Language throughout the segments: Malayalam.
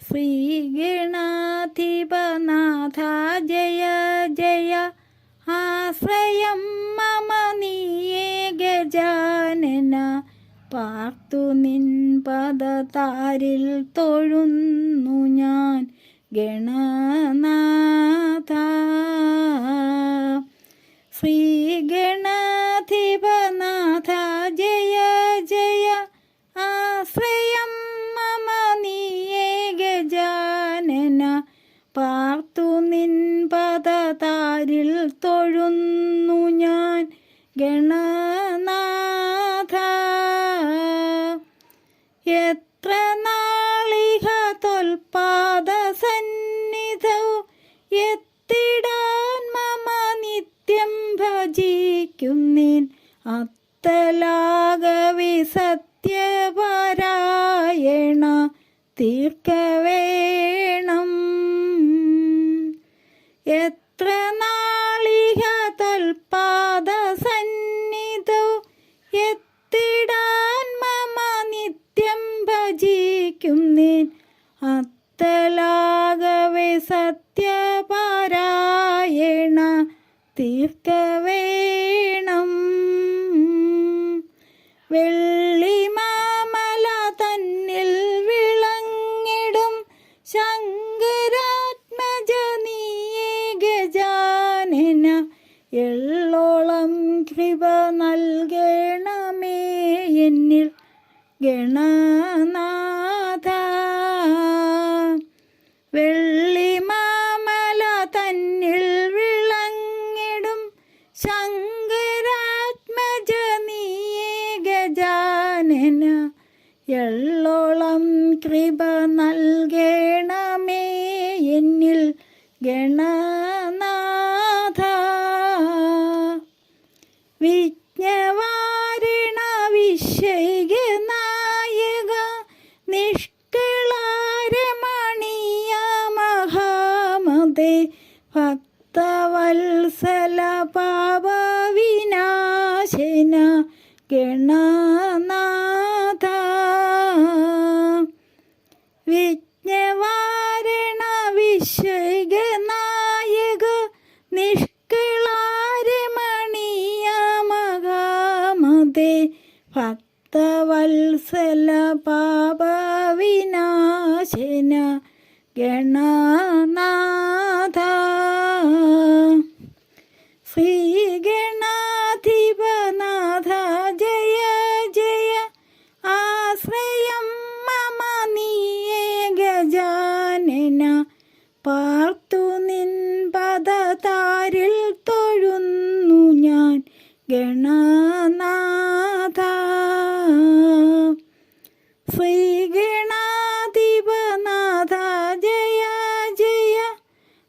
ശ്രീഗണാധിപനാഥ ജയ ജയ ആശ്രയം മമ നീയേ ഗജാനന പാർത്തു നിൻ പദതാരിൽ തൊഴുന്നു ഞാൻ ഗണനാഥ. ശ്രീഗണാധിപനാഥ ജയ ജയ ആശ്രയം മമ നീയേ ഗജാനന പാർത്തു നിൻ പദതാരിൽ തൊഴുന്നു ഞാൻ ഗണനാഥ. എത്ര നാളിഹ തൊൽപാദ സന്നിധൗ എത്തിടാൻ മമ നിത്യം ഭജിക്കുന്നേൻ അത്തലാകവി സത്യപാരായണ തീർക്കവേണം. എത്ര നാളിഹ തൊൽപാദ സന്നിധൗ എത്തിടാൻ മമ നിത്യം ഭജിക്കുന്നേൻ അത്തലാകവെ സത്യപാരായണ തീർക്കവേണം. വെള്ളിമാമല തന്നിൽ വിളങ്ങിടും ശങ്കരാത്മജ നീയേ ഗജാനന എള്ളോളം കൃപ നൽകണമേ എന്നിൽ ഗണനാഥ. വെള്ളിമാമല തന്നിൽ വിളങ്ങിടും ശങ്കരാത്മജ നീയേ ഗജാനന എള്ളോളം കൃപ നൽകണമേ എന്നിൽ ഗണനാഥ. വിജ്ഞവാരിണ വിഷയനായക നിഷ്കളാരമണീയ മഹാമതേ ഭക്തവത്സല പാപവിനാശന ഗണനാഥ. വിജ്ഞവാരണ വിഷയനായക നിഷ്കളാരമണീയ മഹാമതേ ഭക്തവത്സല പാപവിനാശന ഗണനാഥ. ശ്രീഗണാധിപനാഥ ജയ ജയ ആശ്രയം മമ നീയേ ഗജാനന പാർത്തു നിൻ പദതാരിൽ തൊഴുന്നു ഞാൻ ഗണനാഥ. ശ്രീഗണാധിപനാഥ ജയ ജയ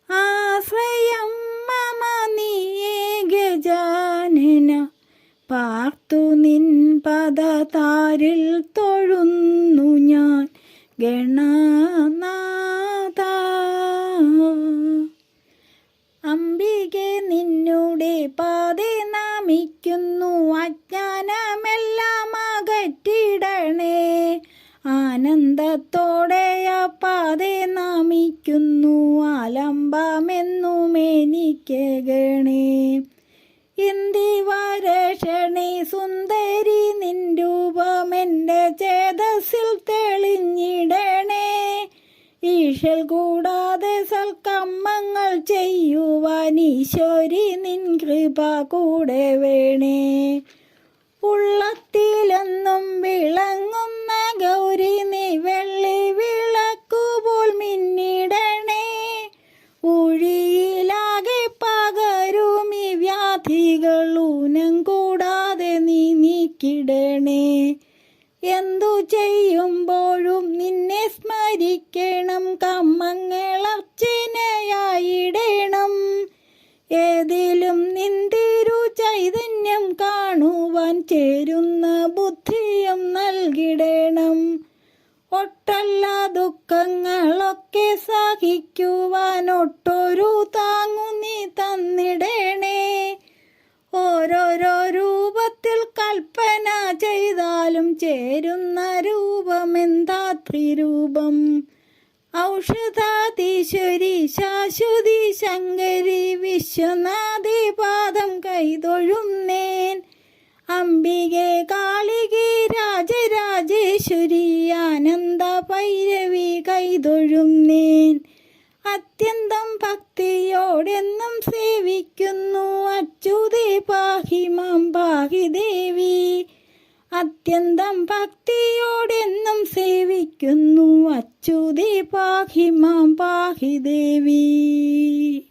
ആശ്രയം മമ നീയേ ഗജാനന പാർത്തു നിൻ പദതാരിൽ തൊഴുന്നു ഞാൻ ഗണനാഥ. അംബികെ നിന്നുടെ പാതെ നമിക്കുന്നു അജ്ഞാനമെല്ലാം അകറ്റിടണേ. ആനന്ദത്തോടെ പാതെ നമിക്കുന്നു ആലംബമെന്നും എനിക്ക് ഗണേ. ഇന്ദിവരക്ഷണി സുന്ദരി നിൻ രൂപമെൻ്റെ ചേതസ്സിൽ തെളിഞ്ഞിടണേ. ഈശൽ കൂടാതെ സൽക്കർമ്മങ്ങൾ ചെയ്യുവാൻ ഈശ്വരി നിൻ കൃപ കൂടെ വേണേ. ഉള്ളത്തിലെന്നും വിളങ്ങുന്ന ഗൗരി നീ വെള്ളി വിളക്കുപോൽ മിന്നിടണേ. ഊഴിയിലാകെ പകരുമി വ്യാധികൾ ഊനം കൂടാതെ നീ നീക്കിടണേ. എന്തു ചെയ്യുമ്പോഴും നിന്നെ സ്മരിക്കണം കർമ്മങ്ങളർച്ചനയായിടണം. ഏതിലും നിന്തിരു ചൈതന്യം കാണുവാൻ ചേരുന്ന ബുദ്ധിയും നൽകിടണം. ഒട്ടല്ല ദുഃഖങ്ങളൊക്കെ സഹിക്കുവാൻ ഒട്ടൊരു താങ്ങു നീ തന്നിടണേ. ഓരോരോ രൂപത്തിൽ കൽപ്പന ചെയ്താലും ചേരുന്ന രൂപമെന്താ ത്രിരൂപം. ഔഷധാധീശ്വരി ശാശ്വതി ശങ്കരി വിശ്വനാഥി പാദം കൈതൊഴുന്നേൻ. അംബികെ കാളികെ രാജരാജേശ്വരി ആനന്ദ ഭൈരവി കൈതൊഴുന്നേൻ. അത്യന്തം ഭക്തിയോടെന്നും സേവിക്കുന്നു അച്യുതേ പാഹി മാം പാഹി ദേവി. അത്യന്തം ഭക്തിയോടെന്നും സേവിക്കുന്നു അച്യുതേ പാഹി മാം പാഹി ദേവി.